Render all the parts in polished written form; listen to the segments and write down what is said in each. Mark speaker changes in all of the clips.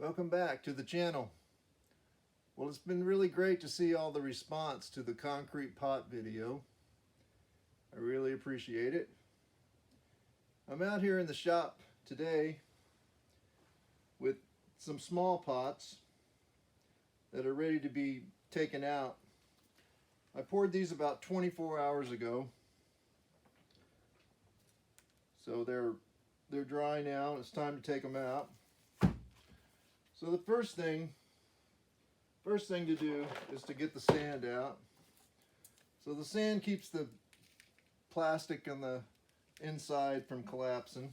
Speaker 1: Welcome back to the channel. Well, it's been really great to see all the response to the concrete pot video. I really appreciate it. I'm out here in the shop today with some small pots that are ready to be taken out. I poured these about 24 hours ago. So they're dry now. It's time to take them out. So the first thing to do is to get the sand out. So the sand keeps the plastic on the inside from collapsing.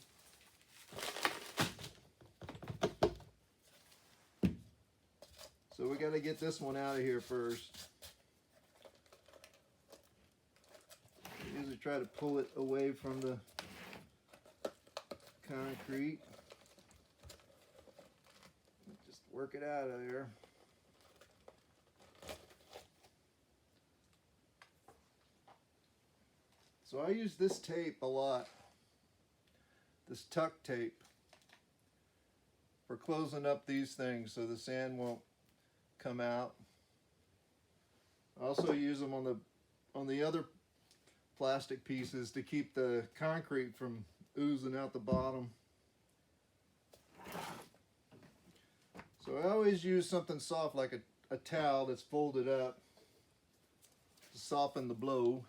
Speaker 1: So we got to get this one out of here first. I usually try to pull it away from the concrete. Just work it out of there. So I use this tape a lot, this tuck tape, for closing up these things so the sand won't come out. I also use them on the other plastic pieces to keep the concrete from oozing out the bottom. So I always use something soft like a towel that's folded up to soften the blow.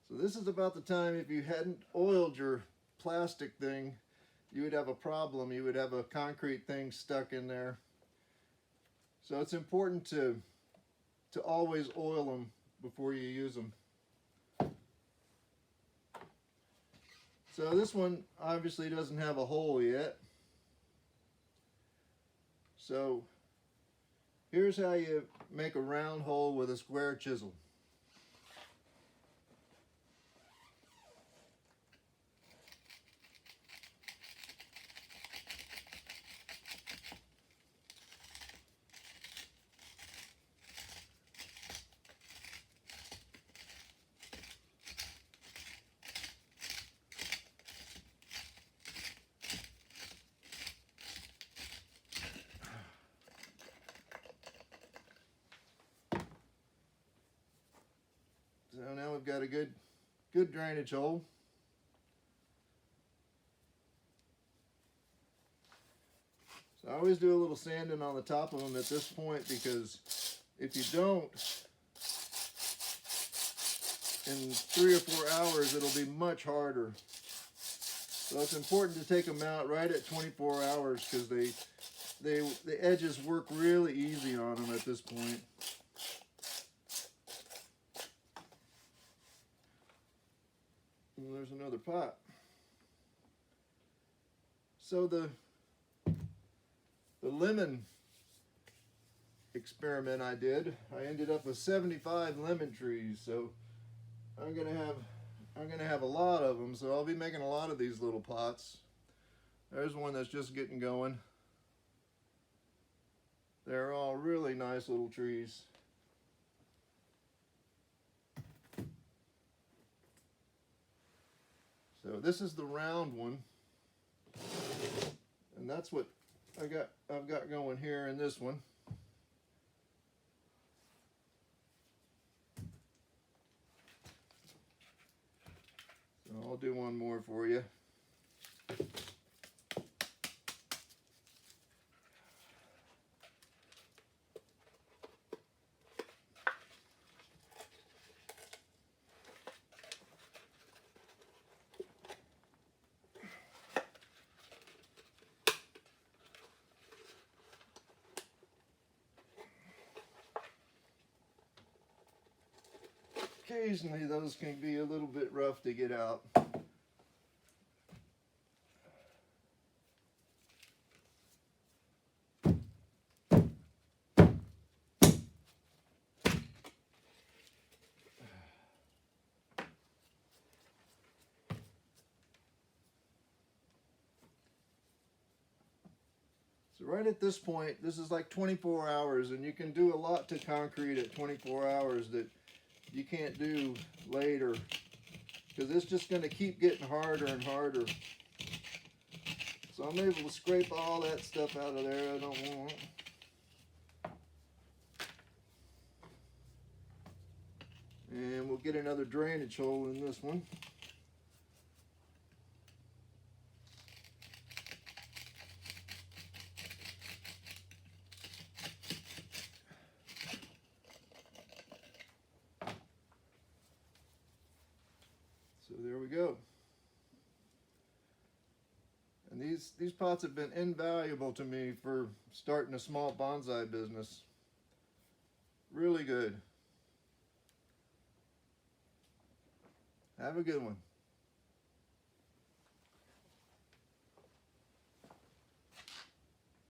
Speaker 1: So this is about the time, if you hadn't oiled your plastic thing, you would have a problem. You would have a concrete thing stuck in there. So it's important to always oil them before you use them. So this one obviously doesn't have a hole yet. So here's how you make a round hole with a square chisel. So now we've got a good drainage hole. So I always do a little sanding on the top of them at this point, because if you don't, in 3 or 4 hours it'll be much harder. So it's important to take them out right at 24 hours, because the edges work really easy on them at this point. And there's another pot. So the lemon experiment I did, I ended up with 75 lemon trees. So I'm gonna have a lot of them. So I'll be making a lot of these little pots. There's one that's just getting going. They're all really nice little trees. So this is the round one, and that's what I've got going here in this one. So I'll do one more for you. Occasionally those can be a little bit rough to get out. So right at this point, this is like 24 hours, and you can do a lot to concrete at 24 hours that you can't do later, because it's just going to keep getting harder and harder. So I'm able to scrape all that stuff out of there I don't want. And we'll get another drainage hole in this one. So there we go. And these pots have been invaluable to me for starting a small bonsai business. Really good. Have a good one.